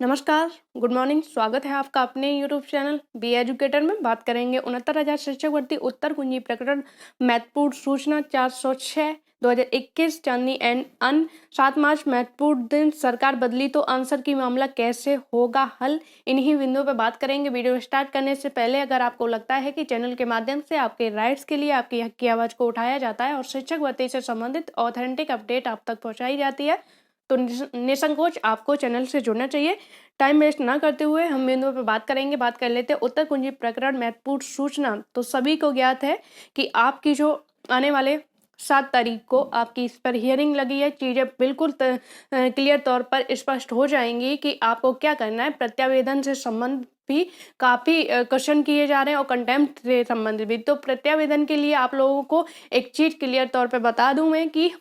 नमस्कार, good morning. स्वागत है आपका अपने यूट्यूब चैनल बी एजुकेटर में। बात करेंगे 69,000 शिक्षक भर्ती उत्तर कुंजी प्रकरण महत्वपूर्ण सूचना 406 2021 चांदनी एंड अन 7 मार्च महत्वपूर्ण दिन सरकार बदली तो आंसर की मामला कैसे होगा हल, इन्हीं बिंदुओं पर बात करेंगे। वीडियो स्टार्ट करने से पहले अगर आपको लगता है कि चैनल के माध्यम से आपके राइट्स के लिए आपकी हक की आवाज़ को उठाया जाता है और शिक्षक भर्ती से संबंधित ऑथेंटिक अपडेट आप तक पहुँचाई जाती है तो निसंकोच आपको चैनल से जुड़ना चाहिए। टाइम वेस्ट ना करते हुए हम बिंदुओं पर बात करेंगे। बात कर लेते हैं उत्तर कुंजी प्रकरण महत्वपूर्ण सूचना। तो सभी को ज्ञात है कि आपकी जो आने वाले 7 तारीख को आपकी इस पर हियरिंग लगी है। चीज़ें बिल्कुल क्लियर तौर पर स्पष्ट हो जाएंगी कि आपको क्या करना है। प्रत्यावेदन से संबंध भी काफ़ी क्वेश्चन किए जा रहे हैं और कंटेम्प्ट से संबंधित भी। तो प्रत्यावेदन के लिए आप लोगों को एक चीज़ क्लियर तौर पर बता दूं मैं कि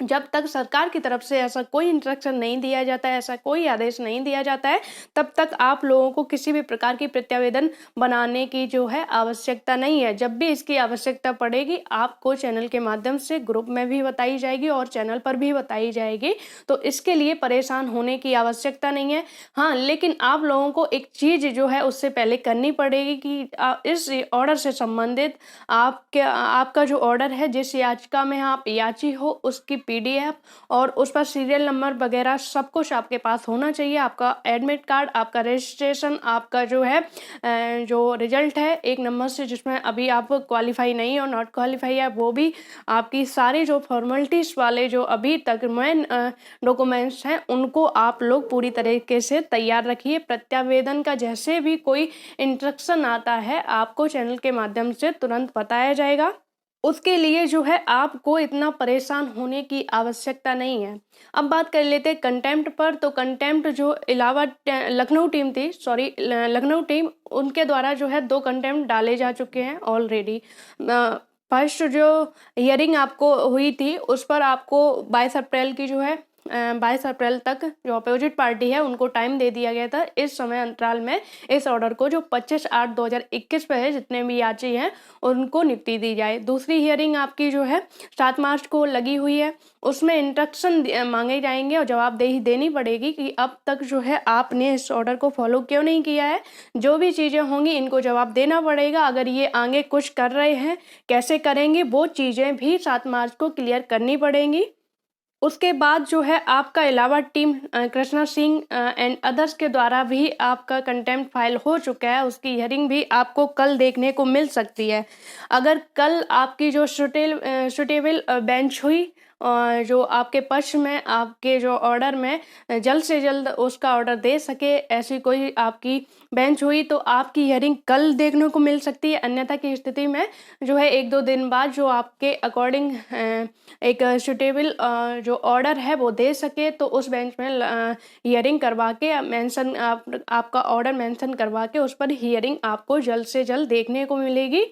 जब तक सरकार की तरफ से ऐसा कोई इंस्ट्रक्शन नहीं दिया जाता है, ऐसा कोई आदेश नहीं दिया जाता है, तब तक आप लोगों को किसी भी प्रकार की प्रत्यावेदन बनाने की जो है आवश्यकता नहीं है। जब भी इसकी आवश्यकता पड़ेगी आपको चैनल के माध्यम से ग्रुप में भी बताई जाएगी और चैनल पर भी बताई जाएगी। तो इसके लिए परेशान होने की आवश्यकता नहीं है। हाँ, लेकिन आप लोगों को एक चीज़ जो है उससे पहले करनी पड़ेगी कि इस ऑर्डर से संबंधित आपका जो ऑर्डर है, जिस याचिका में आप याची हो, उसकी पीडीएफ और उस पर सीरियल नंबर वगैरह सब कुछ आपके पास होना चाहिए। आपका एडमिट कार्ड, आपका रजिस्ट्रेशन, आपका जो है जो रिजल्ट है 1 नंबर से जिसमें अभी आप क्वालिफाई नहीं हो, नॉट क्वालिफाई है, वो भी आपकी सारी जो फॉर्मेलिटीज़ वाले जो अभी तक मेन डॉक्यूमेंट्स हैं उनको आप लोग पूरी तरीके से तैयार रखिए। प्रत्यावेदन का जैसे भी कोई इंस्ट्रक्शन आता है आपको चैनल के माध्यम से तुरंत बताया जाएगा। उसके लिए जो है आपको इतना परेशान होने की आवश्यकता नहीं है। अब बात कर लेते हैं कंटेम्प्ट पर। तो कंटेम्प्ट जो लखनऊ टीम थी, लखनऊ टीम, उनके द्वारा जो है 2 कंटेम्प्ट डाले जा चुके हैं ऑलरेडी। फर्स्ट जो हियरिंग आपको हुई थी उस पर आपको 22 अप्रैल की जो है 22 अप्रैल तक जो अपोजिट पार्टी है उनको टाइम दे दिया गया था। इस समय अंतराल में इस ऑर्डर को जो 25/8/2021 पे है, जितने भी याची हैं उनको नियुक्ति दी जाए। दूसरी हियरिंग आपकी जो है 7 मार्च को लगी हुई है। उसमें इंस्ट्रक्शन मांगे जाएंगे और जवाबदेही देनी पड़ेगी कि अब तक जो है आपने इस ऑर्डर को फॉलो क्यों नहीं किया है। जो भी चीज़ें होंगी इनको जवाब देना पड़ेगा। अगर ये आगे कुछ कर रहे हैं, कैसे करेंगे, वो चीज़ें भी 7 मार्च को क्लियर करनी पड़ेंगी। उसके बाद जो है आपका Allahabad team Krishna Singh and others के द्वारा भी आपका कंटेम्प्ट फाइल हो चुका है। उसकी हियरिंग भी आपको कल देखने को मिल सकती है। अगर कल आपकी जो सुटेबल बेंच हुई जो आपके पक्ष में आपके जो ऑर्डर में जल्द से जल्द उसका ऑर्डर दे सके, ऐसी कोई आपकी बेंच हुई तो आपकी हियरिंग कल देखने को मिल सकती है। अन्यथा की स्थिति में जो है 1-2 दिन बाद जो आपके अकॉर्डिंग एक सुटेबल जो ऑर्डर है वो दे सके तो उस बेंच में हियरिंग करवा के मेंशन आपका ऑर्डर मेंशन करवा के उस पर हियरिंग आपको जल्द से जल्द देखने को मिलेगी।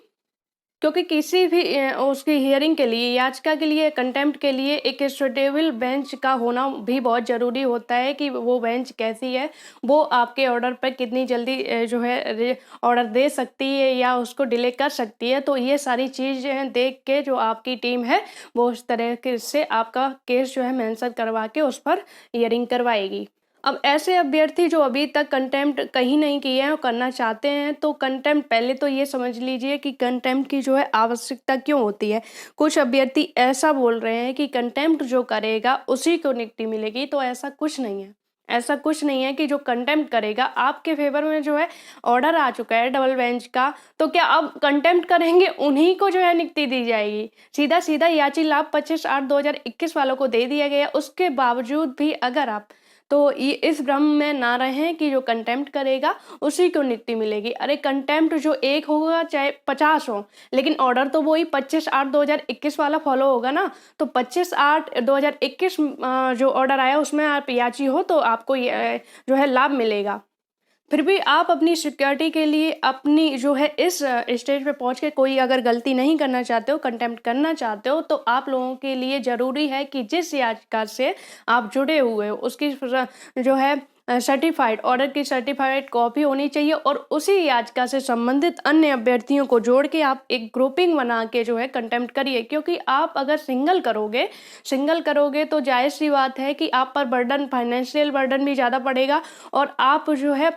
क्योंकि किसी भी उसकी हियरिंग के लिए, याचिका के लिए, कंटेम्प्ट के लिए एक सुटेबल बेंच का होना भी बहुत ज़रूरी होता है कि वो बेंच कैसी है, वो आपके ऑर्डर पर कितनी जल्दी जो है ऑर्डर दे सकती है या उसको डिले कर सकती है। तो ये सारी चीज़ें देख के जो आपकी टीम है वो उस तरह से आपका केस जो है मेंशन करवा के उस पर हियरिंग करवाएगी। अब ऐसे अभ्यर्थी जो अभी तक कंटेम्प्ट कहीं नहीं किए हैं और करना चाहते हैं तो कंटेम्प्ट पहले तो ये समझ लीजिए कि कंटेम्प्ट की जो है आवश्यकता क्यों होती है। कुछ अभ्यर्थी ऐसा बोल रहे हैं कि कंटेम्प्ट जो करेगा उसी को नियुक्ति मिलेगी, तो ऐसा कुछ नहीं है। ऐसा कुछ नहीं है कि जो कंटेम्प्ट करेगा, आपके फेवर में जो है ऑर्डर आ चुका है डबल बेंच का, तो क्या अब कंटेम्प्ट करेंगे उन्हीं को जो है नियुक्ति दी जाएगी। सीधा सीधा याची लाभ 25/8/2021 वालों को दे दिया गया। उसके बावजूद भी अगर आप तो ये इस भ्रम में ना रहें कि जो कंटेम्प्ट करेगा उसी को नियुक्ति मिलेगी। अरे कंटेम्प्ट जो एक होगा चाहे 50 हो, लेकिन ऑर्डर तो वही 25/8/2021 वाला फॉलो होगा ना। तो 25/8/2021 जो ऑर्डर आया उसमें आप याची हो तो आपको जो है लाभ मिलेगा। फिर भी आप अपनी सिक्योरिटी के लिए अपनी जो है इस स्टेज पे पहुंच के कोई अगर गलती नहीं करना चाहते हो, कंटेम्प्ट करना चाहते हो, तो आप लोगों के लिए ज़रूरी है कि जिस याचिका से आप जुड़े हुए हो उसकी जो है सर्टिफाइड ऑर्डर की सर्टिफाइड कॉपी होनी चाहिए और उसी याचिका से संबंधित अन्य अभ्यर्थियों को जोड़ के आप एक ग्रुपिंग बना के जो है कंटेम्प्ट करिए, क्योंकि आप अगर सिंगल करोगे तो जायज़ सी बात है कि आप पर बर्डन, फाइनेंशियल बर्डन भी ज़्यादा पड़ेगा और आप जो है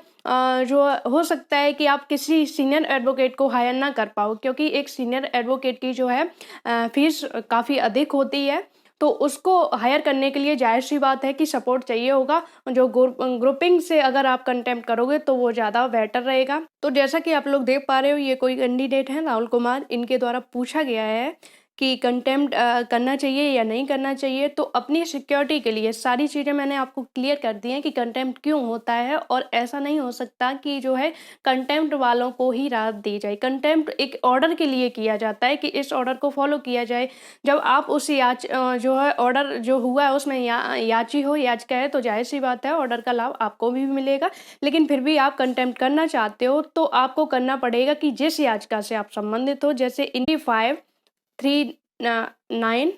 जो हो सकता है कि आप किसी सीनियर एडवोकेट को हायर ना कर पाओ, क्योंकि एक सीनियर एडवोकेट की जो है फीस काफ़ी अधिक होती है। तो उसको हायर करने के लिए जायज़ सी बात है कि सपोर्ट चाहिए होगा। जो ग्रुपिंग से अगर आप कंटेम्प्ट करोगे तो वो ज़्यादा बेटर रहेगा। तो जैसा कि आप लोग देख पा रहे हो, ये कोई कैंडिडेट हैं राहुल कुमार, इनके द्वारा पूछा गया है कि कंटेम्प्ट करना चाहिए या नहीं करना चाहिए। तो अपनी सिक्योरिटी के लिए सारी चीज़ें मैंने आपको क्लियर कर दी हैं कि कंटेम्प्ट क्यों होता है, और ऐसा नहीं हो सकता कि जो है कंटेम्प्ट वालों को ही राहत दी जाए। कंटेम्प्ट एक ऑर्डर के लिए किया जाता है कि इस ऑर्डर को फॉलो किया जाए। जब आप उस जो है ऑर्डर जो हुआ है उसमें याचिका है, तो जाहिर सी बात है ऑर्डर का लाभ आपको भी मिलेगा। लेकिन फिर भी आप कंटेम्प्ट करना चाहते हो तो आपको करना पड़ेगा कि जिस याचिका से आप संबंधित हो, जैसे 539,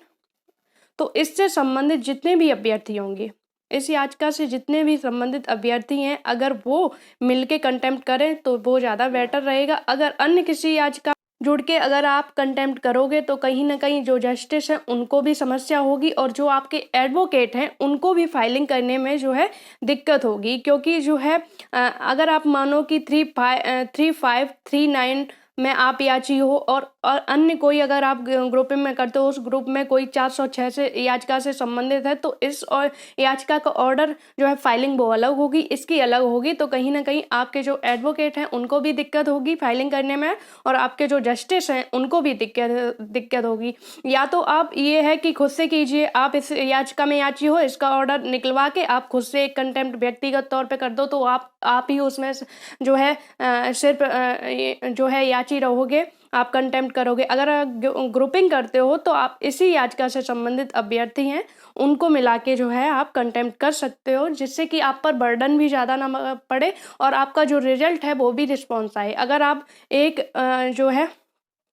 तो इससे संबंधित जितने भी अभ्यर्थी होंगे, इस याचिका से जितने भी संबंधित अभ्यर्थी हैं, अगर वो मिलके कंटेम्प्ट करें तो वो ज़्यादा बेटर रहेगा। अगर अन्य किसी याचिका जुड़ के अगर आप कंटेम्प्ट करोगे तो कहीं ना कहीं जो जस्टिस है उनको भी समस्या होगी और जो आपके एडवोकेट हैं उनको भी फाइलिंग करने में जो है दिक्कत होगी। क्योंकि जो है अगर आप मानो कि 3539 में आप याची हो और अन्य कोई अगर आप ग्रुपिंग में करते हो, उस ग्रुप में कोई 406 से याचिका से संबंधित है, तो इस और याचिका का ऑर्डर जो है फाइलिंग वो अलग होगी, इसकी अलग होगी। तो कहीं ना कहीं आपके जो एडवोकेट हैं उनको भी दिक्कत होगी फाइलिंग करने में, और आपके जो जस्टिस हैं उनको भी दिक्कत होगी। या तो आप ये है कि खुद से कीजिए, आप इस याचिका में याची हो, इसका ऑर्डर निकलवा के आप खुद से एक कंटेम्प्ट व्यक्तिगत तौर पर कर दो, तो आप ही उसमें जो है सिर्फ जो है याची रहोगे, आप कंटेम्प्ट करोगे। अगर आप ग्रुपिंग करते हो तो आप इसी याचिका से संबंधित अभ्यर्थी हैं उनको मिला के जो है आप कंटेम्प्ट कर सकते हो, जिससे कि आप पर बर्डन भी ज़्यादा ना पड़े और आपका जो रिजल्ट है वो भी रिस्पॉन्स आए। अगर आप एक जो है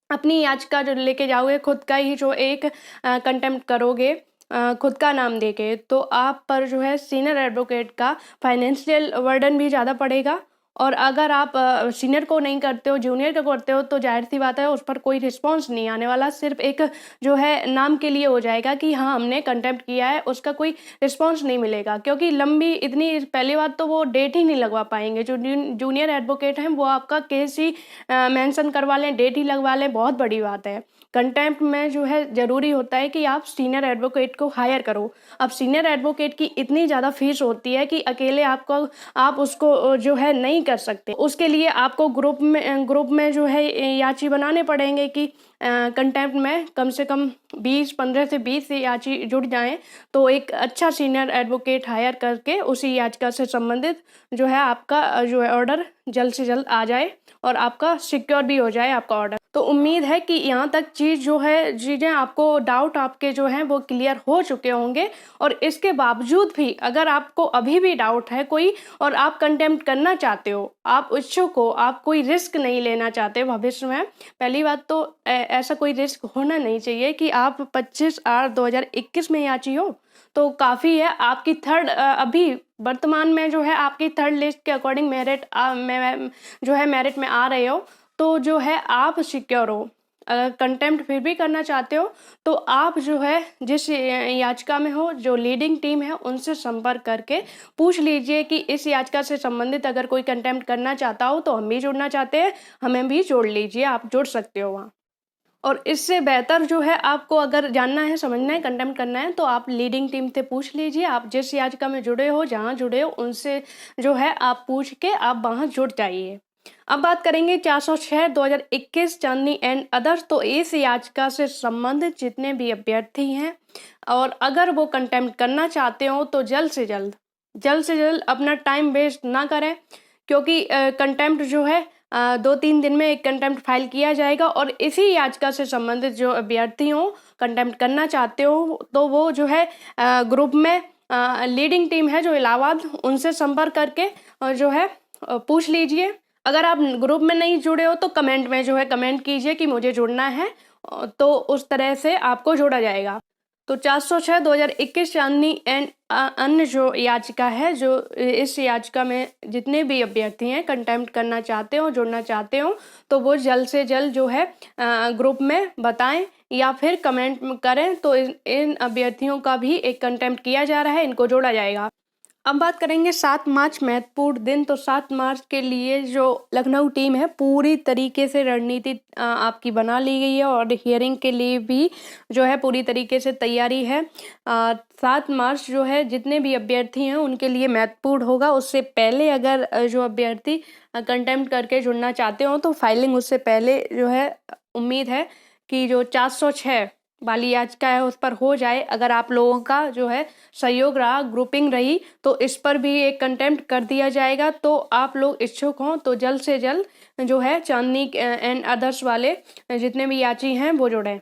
अपनी याचिका जो लेके जाओगे, खुद का ही जो एक कंटेम्प्ट करोगे खुद का नाम देके, तो आप पर जो है सीनियर एडवोकेट का फाइनेंशियल बर्डन भी ज़्यादा पड़ेगा। और अगर आप सीनियर को नहीं करते हो, जूनियर को करते हो, तो जाहिर सी बात है उस पर कोई रिस्पॉन्स नहीं आने वाला, सिर्फ एक जो है नाम के लिए हो जाएगा कि हाँ हमने कंटेम्प्ट किया है, उसका कोई रिस्पॉन्स नहीं मिलेगा। क्योंकि लंबी इतनी, पहली बात तो वो डेट ही नहीं लगवा पाएंगे। जो जूनियर एडवोकेट हैं वो आपका केस ही मेंशन करवा लें, डेट ही लगवा लें, बहुत बड़ी बात है। कंटेम्प्ट में जो है ज़रूरी होता है कि आप सीनियर एडवोकेट को हायर करो। अब सीनियर एडवोकेट की इतनी ज़्यादा फीस होती है कि अकेले आप उसको जो है नहीं कर सकते। उसके लिए आपको ग्रुप में जो है याची बनाने पड़ेंगे कि कंटेम्प्ट में कम से कम 15 से 20 याची जुड़ जाएं, तो एक अच्छा सीनियर एडवोकेट हायर करके उसी याचिका से संबंधित जो है आपका जो है ऑर्डर जल्द से जल्द आ जाए और आपका सिक्योर भी हो जाए आपका ऑर्डर। तो उम्मीद है कि यहाँ तक चीज़ें आपको डाउट आपके जो हैं वो क्लियर हो चुके होंगे। और इसके बावजूद भी अगर आपको अभी भी डाउट है कोई और आप कंटेम्प्ट करना चाहते हो, आप इच्छुक हो, आप कोई रिस्क नहीं लेना चाहते भविष्य में, पहली बात तो ऐसा कोई रिस्क होना नहीं चाहिए कि आप 25/8/2021 में याची हो, तो काफ़ी है। आपकी अभी वर्तमान में जो है आपकी थर्ड लिस्ट के अकॉर्डिंग जो है मेरिट में आ रहे हो, तो जो है आप सिक्योर हो। अगर कंटेम्प्ट फिर भी करना चाहते हो तो आप जो है जिस याचिका में हो, जो लीडिंग टीम है उनसे संपर्क करके पूछ लीजिए कि इस याचिका से संबंधित अगर कोई कंटेम्प्ट करना चाहता हो तो हम भी जुड़ना चाहते हैं, हमें भी जोड़ लीजिए, आप जुड़ सकते हो वहाँ। और इससे बेहतर जो है आपको अगर जानना है, समझना है, कंटेम्प्ट करना है, तो आप लीडिंग टीम से पूछ लीजिए। आप जिस याचिका में जुड़े हो, जहाँ जुड़े हो, उनसे जो है आप पूछ के आप वहाँ जुड़ जाइए। अब बात करेंगे 406/2021 चांदनी एंड अदर्स। तो इस याचिका से संबंधित जितने भी अभ्यर्थी हैं और अगर वो कंटेम्प्ट करना चाहते हो तो जल्द से जल्द अपना टाइम वेस्ट ना करें, क्योंकि कंटेम्प्ट जो है 2-3 दिन में एक कंटेम्प्ट फाइल किया जाएगा। और इसी याचिका से संबंधित जो अभ्यर्थी हो, कंटेम्प्ट करना चाहते हो, तो वो जो है ग्रुप में लीडिंग टीम है जो इलाहाबाद, उनसे संपर्क करके जो है पूछ लीजिए। अगर आप ग्रुप में नहीं जुड़े हो तो कमेंट में जो है कमेंट कीजिए कि मुझे जुड़ना है, तो उस तरह से आपको जोड़ा जाएगा। तो 406 2021 चांदनी एंड अन्य जो याचिका है, जो इस याचिका में जितने भी अभ्यर्थी हैं कंटेम्प्ट करना चाहते हो, जुड़ना चाहते हो, तो वो जल्द से जल्द जो है ग्रुप में बताएं या फिर कमेंट करें। तो इन अभ्यर्थियों का भी एक कंटेम्प्ट किया जा रहा है, इनको जोड़ा जाएगा। अब बात करेंगे 7 मार्च महत्वपूर्ण दिन। तो 7 मार्च के लिए जो लखनऊ टीम है पूरी तरीके से रणनीति आपकी बना ली गई है और हियरिंग के लिए भी जो है पूरी तरीके से तैयारी है। 7 मार्च जो है जितने भी अभ्यर्थी हैं उनके लिए महत्वपूर्ण होगा। उससे पहले अगर जो अभ्यर्थी कंटेम्प्ट करके जुड़ना चाहते हो तो फाइलिंग उससे पहले जो है उम्मीद है कि जो 406 वाली याचिका है उस पर हो जाए। अगर आप लोगों का जो है सहयोग रहा, ग्रुपिंग रही, तो इस पर भी एक कंटेम्प्ट कर दिया जाएगा। तो आप लोग इच्छुक हों तो जल्द से जल्द जो है चांदनी एंड अदर्स वाले जितने भी याची हैं वो जुड़ें,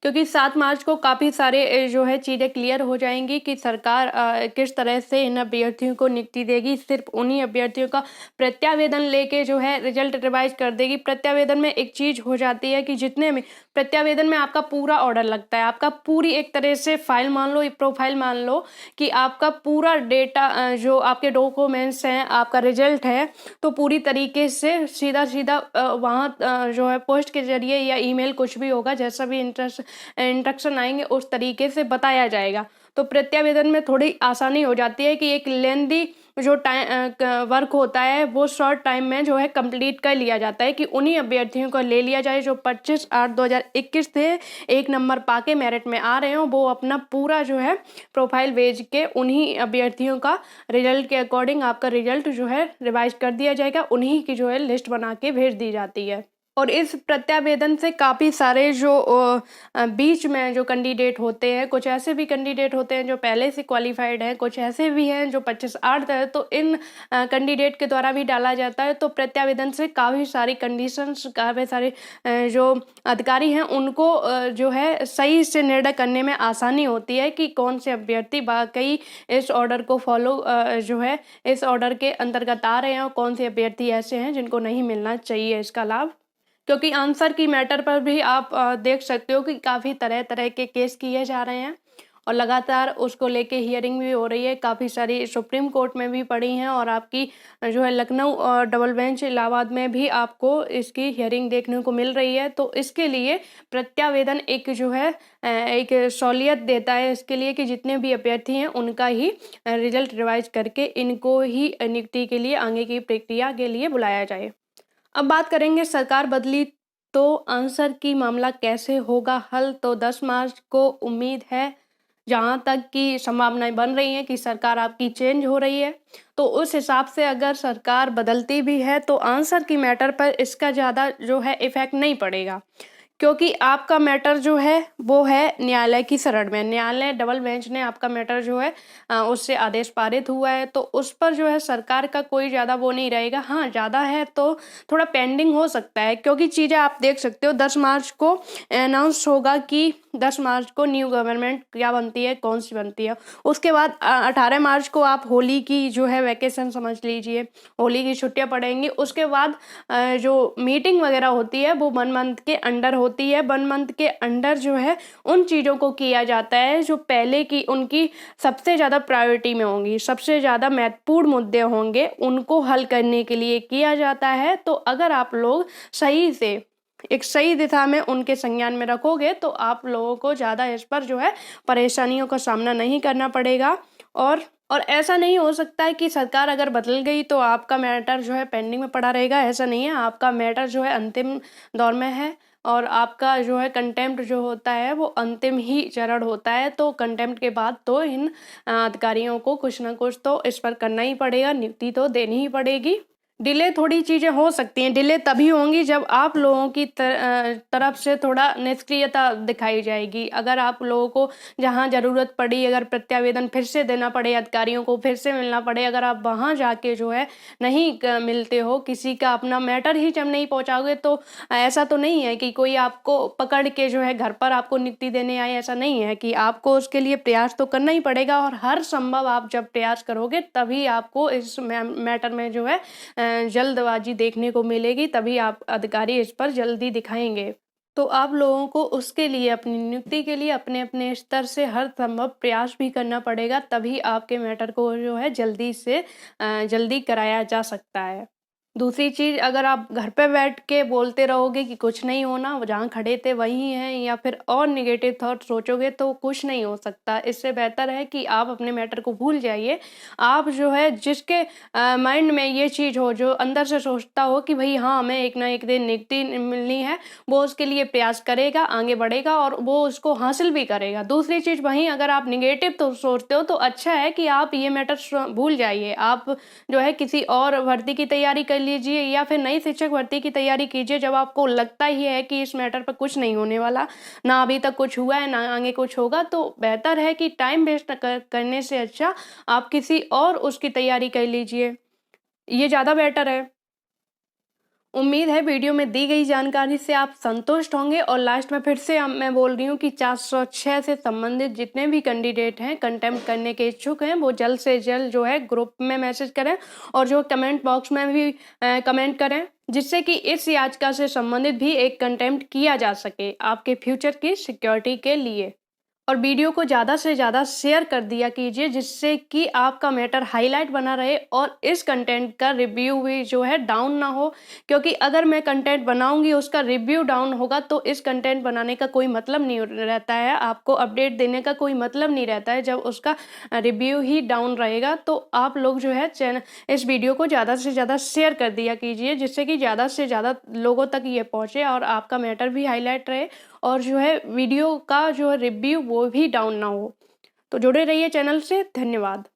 क्योंकि 7 मार्च को काफ़ी सारे जो है चीज़ें क्लियर हो जाएंगी कि सरकार किस तरह से इन अभ्यर्थियों को नियुक्ति देगी। सिर्फ उन्हीं अभ्यर्थियों का प्रत्यावेदन लेके जो है रिजल्ट रिवाइज कर देगी। प्रत्यावेदन में एक चीज़ हो जाती है कि जितने में प्रत्यावेदन में आपका पूरा ऑर्डर लगता है, आपका पूरी एक तरह से फाइल मान लो, एक प्रोफाइल मान लो कि आपका पूरा डेटा जो आपके डॉक्यूमेंट्स हैं, आपका रिजल्ट है, तो पूरी तरीके से सीधा सीधा वहाँ जो है पोस्ट के जरिए या ईमेल कुछ भी होगा, जैसा भी इंस्ट्रक्शन आएंगे उस तरीके से बताया जाएगा। तो प्रत्यावेदन में थोड़ी आसानी हो जाती है कि एक लेंदी जो टाइम वर्क होता है वो शॉर्ट टाइम में जो है कंप्लीट कर लिया जाता है कि उन्हीं अभ्यर्थियों को ले लिया जाए जो 25/8/2021 थे 1 नंबर पाके मेरिट में आ रहे हो। वो अपना पूरा जो है प्रोफाइल भेज के उन्हीं अभ्यर्थियों का रिजल्ट के अकॉर्डिंग आपका रिजल्ट जो है रिवाइज कर दिया जाएगा, उन्हीं की जो है लिस्ट बना के भेज दी जाती है। और इस प्रत्यावेदन से काफ़ी सारे जो बीच में जो कैंडिडेट होते हैं, कुछ ऐसे भी कैंडिडेट होते हैं जो पहले से क्वालिफाइड हैं, कुछ ऐसे भी हैं जो 25/8 है, तो इन कैंडिडेट के द्वारा भी डाला जाता है। तो प्रत्यावेदन से काफ़ी सारी कंडीशंस, काफ़ी सारे जो अधिकारी हैं उनको जो है सही से निर्णय करने में आसानी होती है कि कौन से अभ्यर्थी वाकई इस ऑर्डर को फॉलो जो है इस ऑर्डर के अंतर्गत आ रहे हैं और कौन से अभ्यर्थी ऐसे हैं जिनको नहीं मिलना चाहिए इसका लाभ। क्योंकि आंसर की मैटर पर भी आप देख सकते हो कि काफ़ी तरह तरह के केस किए जा रहे हैं और लगातार उसको लेके हियरिंग भी हो रही है। काफ़ी सारी सुप्रीम कोर्ट में भी पड़ी हैं और आपकी जो है लखनऊ और डबल बेंच इलाहाबाद में भी आपको इसकी हियरिंग देखने को मिल रही है। तो इसके लिए प्रत्यावेदन एक जो है एक सहूलियत देता है इसके लिए कि जितने भी अभ्यर्थी हैं उनका ही रिजल्ट रिवाइज करके इनको ही नियुक्ति के लिए आगे की प्रक्रिया के लिए बुलाया जाए। अब बात करेंगे सरकार बदली तो आंसर की मामला कैसे होगा हल। तो 10 मार्च को उम्मीद है, जहाँ तक की संभावनाएं बन रही हैं कि सरकार आपकी चेंज हो रही है, तो उस हिसाब से अगर सरकार बदलती भी है तो आंसर की मैटर पर इसका ज़्यादा जो है इफेक्ट नहीं पड़ेगा, क्योंकि आपका मैटर जो है वो है न्यायालय की शरण में। न्यायालय डबल बेंच ने आपका मैटर जो है उससे आदेश पारित हुआ है, तो उस पर जो है सरकार का कोई ज़्यादा वो नहीं रहेगा। हाँ, ज़्यादा है तो थोड़ा पेंडिंग हो सकता है, क्योंकि चीज़ें आप देख सकते हो 10 मार्च को अनाउंस होगा कि 10 मार्च को न्यू गवर्नमेंट क्या बनती है, कौन सी बनती है। उसके बाद 18 मार्च को आप होली की जो है वैकेशन समझ लीजिए, होली की छुट्टियां पड़ेंगी। उसके बाद जो मीटिंग वगैरह होती है वो 1 मंथ के अंडर होती है। 1 मंथ के अंडर जो है उन चीज़ों को किया जाता है जो पहले की उनकी सबसे ज़्यादा प्रायोरिटी में होंगी, सबसे ज़्यादा महत्वपूर्ण मुद्दे होंगे, उनको हल करने के लिए किया जाता है। तो अगर आप लोग सही से एक सही दिशा में उनके संज्ञान में रखोगे तो आप लोगों को ज़्यादा इस पर जो है परेशानियों का सामना नहीं करना पड़ेगा। और ऐसा नहीं हो सकता है कि सरकार अगर बदल गई तो आपका मैटर जो है पेंडिंग में पड़ा रहेगा, ऐसा नहीं है। आपका मैटर जो है अंतिम दौर में है और आपका जो है कंटेम्प्ट जो होता है वो अंतिम ही चरण होता है। तो कंटेम्प्ट के बाद तो इन अधिकारियों को कुछ ना कुछ तो इस पर करना ही पड़ेगा, नियुक्ति तो देनी ही पड़ेगी। डिले थोड़ी चीज़ें हो सकती हैं, डिले तभी होंगी जब आप लोगों की तरफ से थोड़ा निष्क्रियता दिखाई जाएगी। अगर आप लोगों को जहां ज़रूरत पड़ी, अगर प्रत्यावेदन फिर से देना पड़े, अधिकारियों को फिर से मिलना पड़े, अगर आप वहां जाके जो है नहीं मिलते हो, किसी का अपना मैटर ही जब नहीं पहुंचाओगे, तो ऐसा तो नहीं है कि कोई आपको पकड़ के जो है घर पर आपको नियुक्ति देने आए। ऐसा नहीं है कि आपको उसके लिए प्रयास तो करना ही पड़ेगा और हर संभव आप जब प्रयास करोगे तभी आपको इस मैटर में जो है जल्दबाजी देखने को मिलेगी, तभी आप अधिकारी इस पर जल्दी दिखाएंगे। तो आप लोगों को उसके लिए अपनी नियुक्ति के लिए अपने-अपने स्तर से हर संभव प्रयास भी करना पड़ेगा, तभी आपके मैटर को जो है जल्दी कराया जा सकता है। दूसरी चीज़, अगर आप घर पे बैठ के बोलते रहोगे कि कुछ नहीं होना, जहाँ खड़े थे वहीं हैं, या फिर और नेगेटिव थॉट सोचोगे तो कुछ नहीं हो सकता। इससे बेहतर है कि आप अपने मैटर को भूल जाइए। आप जो है जिसके माइंड में ये चीज़ हो, जो अंदर से सोचता हो कि भई हाँ, हमें एक ना एक दिन नियुक्ति मिलनी है, वो उसके लिए प्रयास करेगा, आगे बढ़ेगा और वो उसको हासिल भी करेगा। दूसरी चीज़, वहीं अगर आप नेगेटिव तो सोचते हो तो अच्छा है कि आप ये मैटर भूल जाइए। आप जो है किसी और भर्ती की तैयारी कर लीजिए या फिर नई शिक्षक भर्ती की तैयारी कीजिए, जब आपको लगता ही है कि इस मैटर पर कुछ नहीं होने वाला, ना अभी तक कुछ हुआ है, ना आगे कुछ होगा, तो बेहतर है कि टाइम वेस्ट करने से अच्छा आप किसी और उसकी तैयारी कर लीजिए। ये ज़्यादा बेटर है। उम्मीद है वीडियो में दी गई जानकारी से आप संतुष्ट होंगे, और लास्ट में फिर से मैं बोल रही हूँ कि 406 से संबंधित जितने भी कैंडिडेट हैं, कंटेम्प्ट करने के इच्छुक हैं, वो जल्द से जल्द जो है ग्रुप में मैसेज करें और जो कमेंट बॉक्स में भी कमेंट करें, जिससे कि इस याचिका से संबंधित भी एक कंटेम्प्ट किया जा सके आपके फ्यूचर की सिक्योरिटी के लिए। और वीडियो को ज़्यादा से ज़्यादा शेयर कर दिया कीजिए, जिससे कि आपका मैटर हाईलाइट बना रहे और इस कंटेंट का रिव्यू भी जो है डाउन ना हो, क्योंकि अगर मैं कंटेंट बनाऊंगी उसका रिव्यू डाउन होगा तो इस कंटेंट बनाने का कोई मतलब नहीं रहता है, आपको अपडेट देने का कोई मतलब नहीं रहता है जब उसका रिव्यू ही डाउन रहेगा। तो आप लोग जो है इस वीडियो को ज़्यादा से ज़्यादा शेयर कर दिया कीजिए, जिससे कि ज़्यादा से ज़्यादा लोगों तक ये पहुँचे और आपका मैटर भी हाईलाइट रहे, और जो है वीडियो का जो है रिव्यू वो भी डाउन ना हो। तो जुड़े रहिए चैनल से। धन्यवाद।